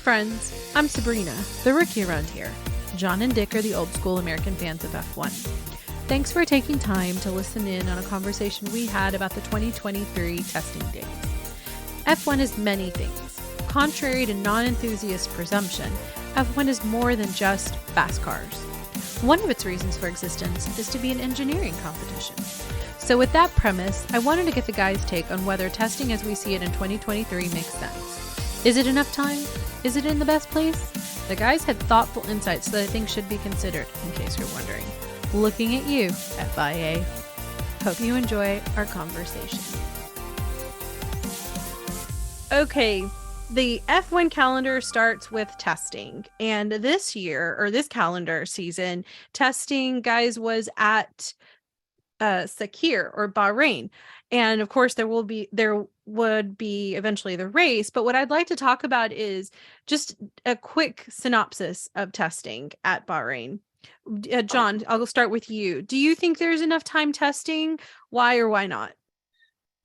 friends, I'm Sabrina, the rookie around here. John and Dick are the old school American fans of F1. Thanks for taking time to listen in on a conversation we had about the 2023 testing days. F1 is many things. Contrary to non-enthusiast presumption, F1 is more than just fast cars. One of its reasons for existence is to be an engineering competition. So with that premise, I wanted to get the guys' take on whether testing as we see it in 2023 makes sense. Is it enough time? Is it in the best place? The guys had thoughtful insights that I think should be considered, in case you're wondering. Looking at you, FIA. Hope you enjoy our conversation. Okay, the F1 calendar starts with testing. And this year, or this calendar season, testing, guys, was at Sakir or Bahrain. And of course there would be eventually the race, but what I'd like to talk about is just a quick synopsis of testing at Bahrain. John, I'll start with you. Do you think there's enough time testing? Why or why not?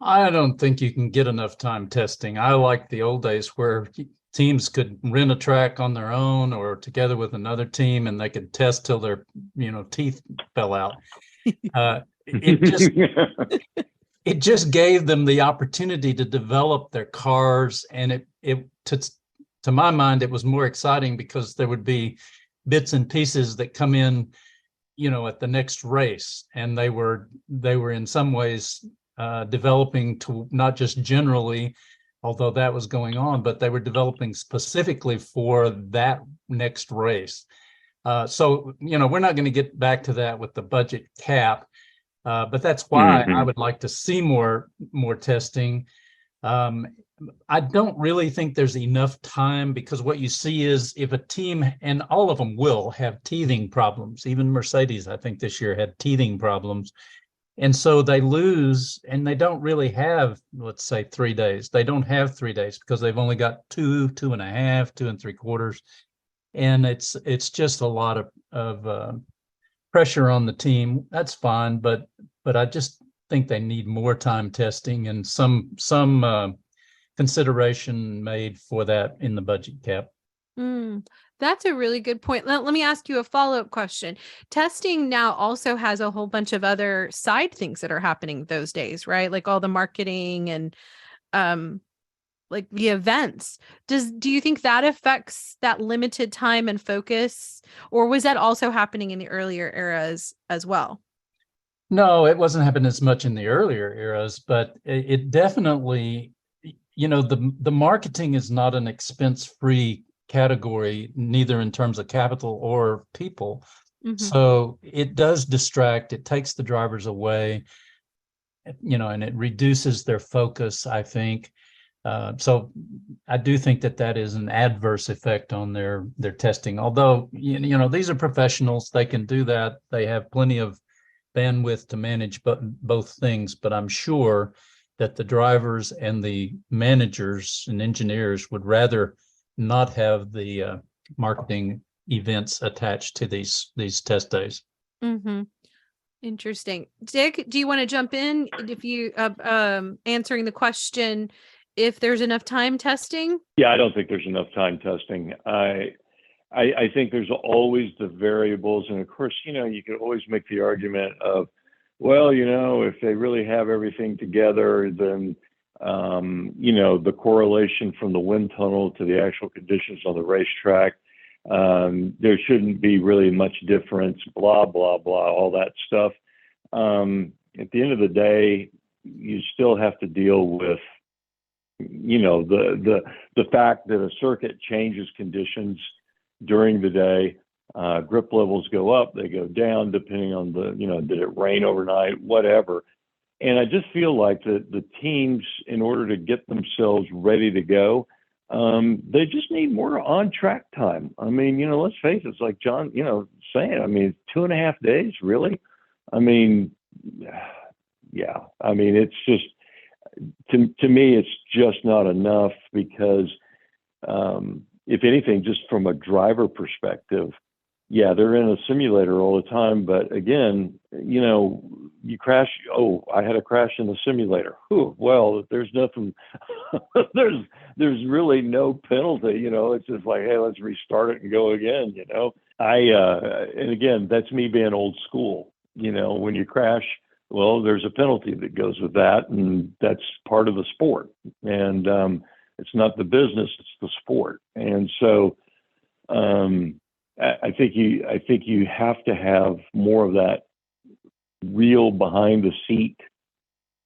I don't think you can get enough time testing. I like the old days where teams could rent a track on their own or together with another team, and they could test till their teeth fell out. It just gave them the opportunity to develop their cars, and to my mind, it was more exciting because there would be bits and pieces that come in, at the next race, and they were in some ways developing to not just generally, although that was going on, but they were developing specifically for that next race. So we're not going to get back to that with the budget cap. But that's why I would like to see more testing. I don't really think there's enough time, because what you see is if a team, and all of them will have teething problems, even Mercedes, I think this year had teething problems. And so they lose, and they don't really have, let's say, 3 days. They don't have 3 days because they've only got 2.5, 2 3/4. And it's just a lot of pressure on the team. That's fine, but I just think they need more time testing and some consideration made for that in the budget cap. That's a really good point. Let me ask you a follow-up question. Testing now also has a whole bunch of other side things that are happening those days, right? Like all the marketing and like the events. Do you think that affects that limited time and focus, or was that also happening in the earlier eras as well? No, it wasn't happening as much in the earlier eras, but it definitely, the marketing is not an expense-free category, neither in terms of capital or people. So it does distract, it takes the drivers away, and it reduces their focus, I think. So I do think that is an adverse effect on their testing. Although, these are professionals, they can do that. They have plenty of bandwidth to manage both things, but I'm sure that the drivers and the managers and engineers would rather not have the marketing events attached to these test days. Interesting. Dick, do you want to jump in if you answering the question if there's enough time testing? Yeah, I don't think there's enough time testing. I think there's always the variables. And of course, you could always make the argument of, well, if they really have everything together, then, the correlation from the wind tunnel to the actual conditions on the racetrack, there shouldn't be really much difference, blah, blah, blah, all that stuff. At the end of the day, you still have to deal with, the fact that a circuit changes conditions during the day. Grip levels go up, they go down, depending on did it rain overnight, whatever. And I just feel like the teams, in order to get themselves ready to go, they just need more on-track time. I mean, let's face it, it's like John, saying, 2.5 days, really? Yeah. It's just, to me, it's just not enough because, if anything, just from a driver perspective, yeah, they're in a simulator all the time. But again, you crash. Oh, I had a crash in the simulator. Whew, well, there's nothing. there's really no penalty. It's just like, hey, let's restart it and go again. And again, that's me being old school. When you crash, well, there's a penalty that goes with that, and that's part of the sport. And it's not the business; it's the sport. And so, I think you have to have more of that real behind the seat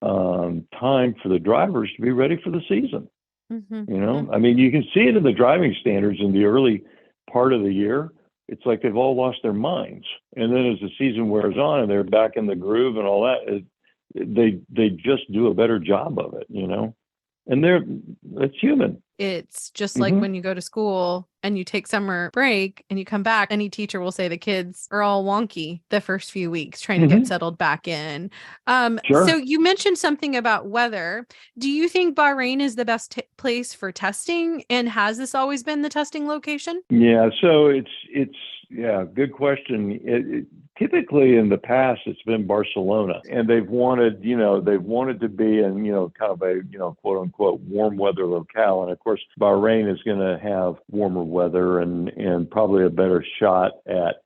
time for the drivers to be ready for the season. I mean, you can see it in the driving standards in the early part of the year. It's like they've all lost their minds, and then as the season wears on and they're back in the groove and all that, they just do a better job of it. And it's human. It's just like when you go to school and you take summer break and you come back, any teacher will say the kids are all wonky the first few weeks trying to get settled back in. Sure. So you mentioned something about weather. Do you think Bahrain is the best place for testing? And has this always been the testing location? Yeah. So it's good question. Typically in the past, it's been Barcelona, and they've wanted to be in, kind of a, quote unquote, warm weather locale. And of course, Bahrain is going to have warmer weather and probably a better shot at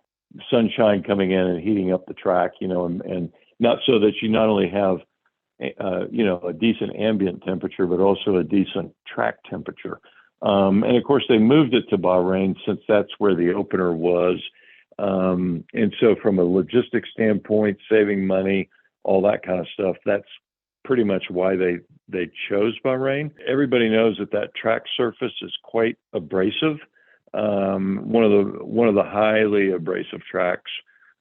sunshine coming in and heating up the track, and not so that you not only have, a decent ambient temperature, but also a decent track temperature. And of course, they moved it to Bahrain since that's where the opener was. And so from a logistics standpoint, saving money, all that kind of stuff, that's pretty much why they chose Bahrain. Everybody knows that track surface is quite abrasive. One of the highly abrasive tracks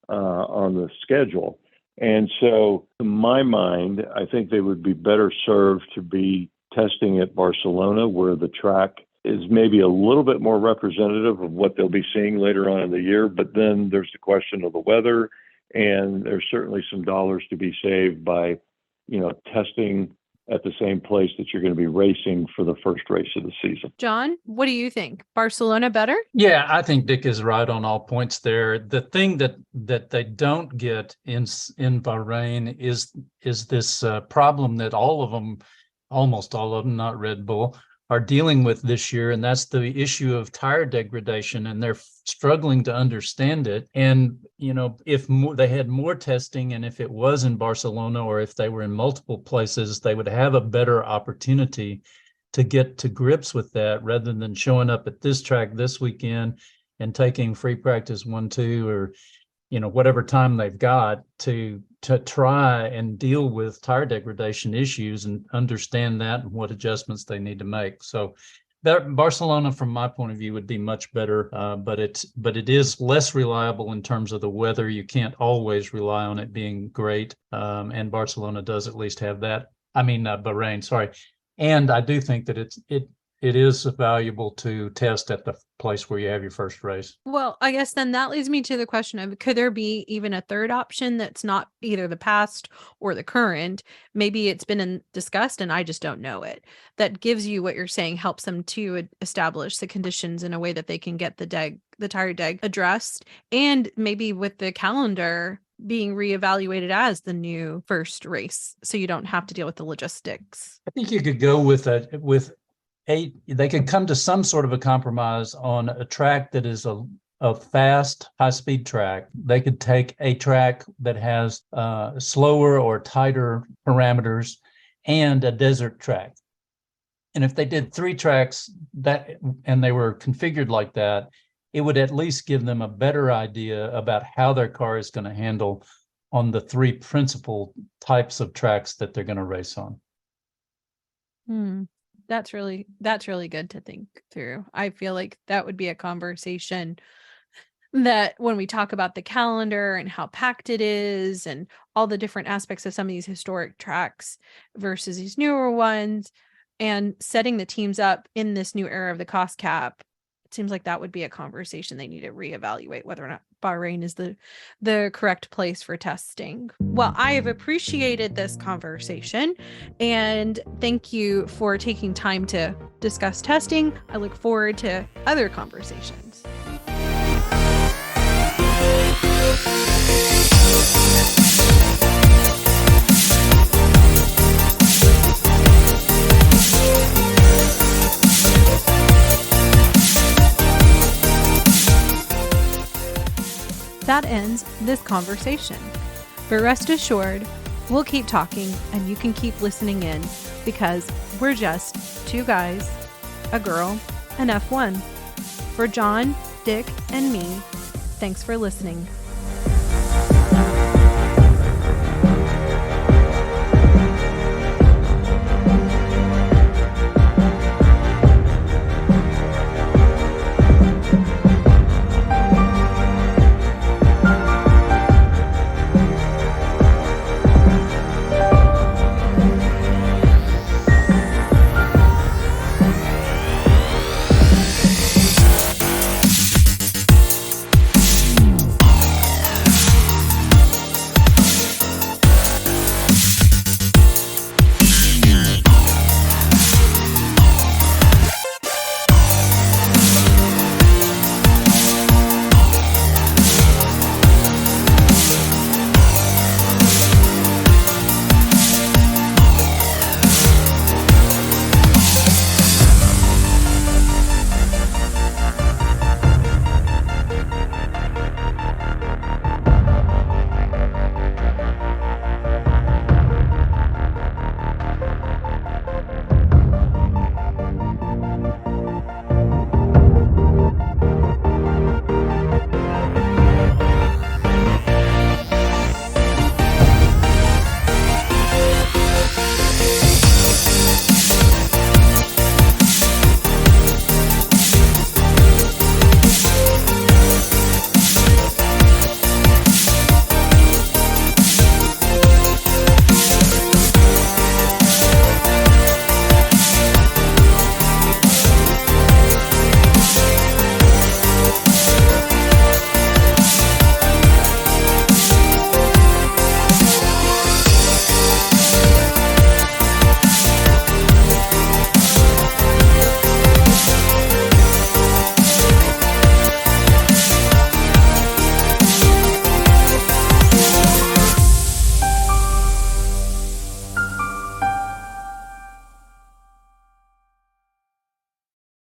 on the schedule. And so to my mind, I think they would be better served to be testing at Barcelona, where the track is maybe a little bit more representative of what they'll be seeing later on in the year. But then there's the question of the weather, and there's certainly some dollars to be saved by, testing at the same place that you're going to be racing for the first race of the season. John, what do you think? Barcelona better? Yeah, I think Dick is right on all points there. The thing that they don't get in Bahrain is this problem that almost all of them, not Red Bull, are dealing with this year, and that's the issue of tire degradation, and they're struggling to understand it. And if they had more testing, and if it was in Barcelona, or if they were in multiple places, they would have a better opportunity to get to grips with that, rather than showing up at this track this weekend and taking free practice 1, 2, or whatever time they've got to try and deal with tire degradation issues and understand that and what adjustments they need to make. So Barcelona, from my point of view, would be much better, but it is less reliable in terms of the weather. You can't always rely on it being great, and Barcelona does at least have that. Bahrain, sorry. And I do think that it is valuable to test at the place where you have your first race. Well, I guess then that leads me to the question of, could there be even a third option that's not either the past or the current? Maybe it's been discussed and I just don't know it. That gives you what you're saying, helps them to establish the conditions in a way that they can get the tire deg addressed, and maybe with the calendar being reevaluated as the new first race, so you don't have to deal with the logistics. I think you could go they could come to some sort of a compromise on a track that is a fast, high-speed track. They could take a track that has slower or tighter parameters and a desert track. And if they did 3 tracks and they were configured like that, it would at least give them a better idea about how their car is going to handle on the 3 principal types of tracks that they're going to race on. That's really good to think through. I feel like that would be a conversation that when we talk about the calendar and how packed it is and all the different aspects of some of these historic tracks versus these newer ones, and setting the teams up in this new era of the cost cap, it seems like that would be a conversation they need to reevaluate whether or not Bahrain is the correct place for testing. Well, I have appreciated this conversation, and thank you for taking time to discuss testing. I look forward to other conversations. that ends this conversation. But rest assured, we'll keep talking and you can keep listening in because we're just two guys, a girl, and F1. For John, Dick, and me, thanks for listening.